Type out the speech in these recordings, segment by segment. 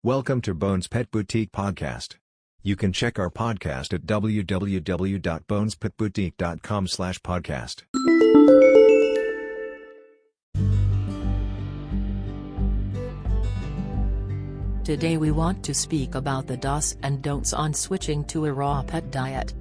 Welcome to Bones Pet Boutique Podcast. You can check our podcast at www.bonespetboutique.com/podcast. Today we want to speak about the do's and don'ts on switching to a raw pet diet.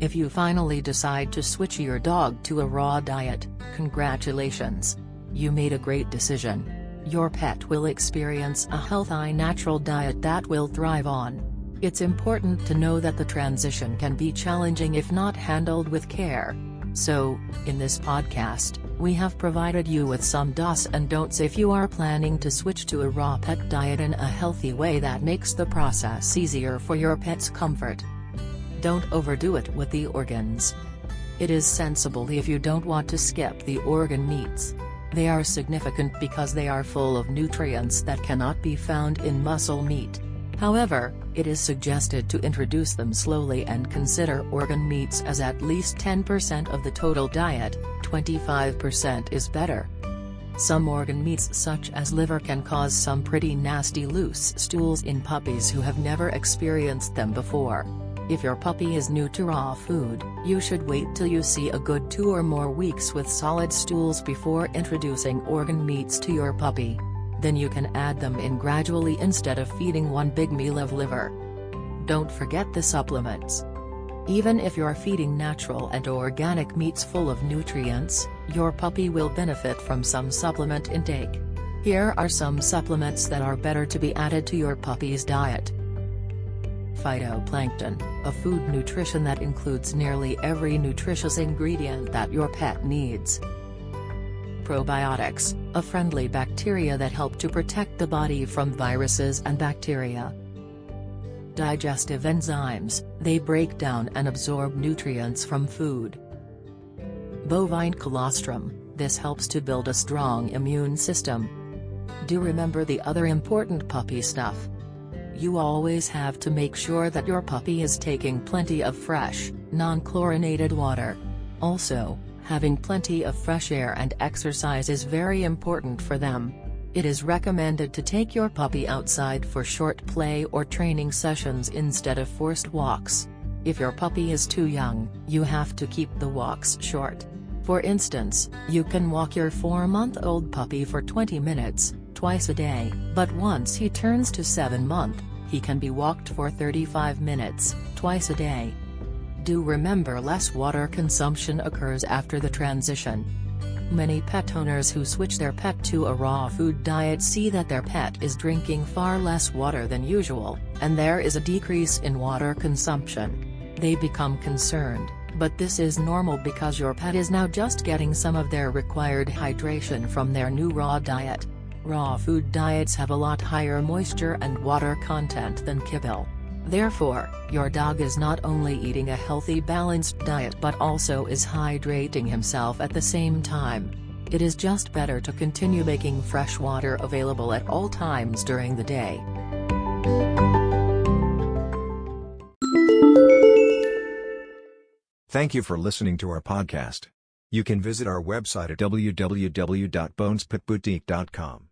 If you finally decide to switch your dog to a raw diet, congratulations! You made a great decision. Your pet will experience a healthy natural diet that will thrive on. It's important to know that the transition can be challenging if not handled with care. So, in this podcast, we have provided you with some do's and don'ts if you are planning to switch to a raw pet diet in a healthy way that makes the process easier for your pet's comfort. Don't overdo it with the organs. It is sensible if you don't want to skip the organ meats. They are significant because they are full of nutrients that cannot be found in muscle meat. However, it is suggested to introduce them slowly and consider organ meats as at least 10% of the total diet. 25% is better. Some organ meats such as liver can cause some pretty nasty loose stools in puppies who have never experienced them before. If your puppy is new to raw food, you should wait till you see a good 2 or more weeks with solid stools before introducing organ meats to your puppy. Then you can add them in gradually instead of feeding one big meal of liver. Don't forget the supplements. Even if you're feeding natural and organic meats full of nutrients, your puppy will benefit from some supplement intake. Here are some supplements that are better to be added to your puppy's diet. Phytoplankton, a food nutrition that includes nearly every nutritious ingredient that your pet needs. Probiotics, a friendly bacteria that help to protect the body from viruses and bacteria. Digestive enzymes, they break down and absorb nutrients from food. Bovine colostrum, this helps to build a strong immune system. Do remember the other important puppy stuff. You always have to make sure that your puppy is taking plenty of fresh, non-chlorinated water. Also, having plenty of fresh air and exercise is very important for them. It is recommended to take your puppy outside for short play or training sessions instead of forced walks. If your puppy is too young, you have to keep the walks short. For instance, you can walk your 4-month-old puppy for 20 minutes, twice a day, but once he turns to 7 months, he can be walked for 35 minutes, twice a day. Do remember less water consumption occurs after the transition. Many pet owners who switch their pet to a raw food diet see that their pet is drinking far less water than usual, and there is a decrease in water consumption. They become concerned, but this is normal because your pet is now just getting some of their required hydration from their new raw diet. Raw food diets have a lot higher moisture and water content than kibble. Therefore, your dog is not only eating a healthy balanced diet but also is hydrating himself at the same time. It is just better to continue making fresh water available at all times during the day. Thank you for listening to our podcast. You can visit our website at www.bonespetboutique.com.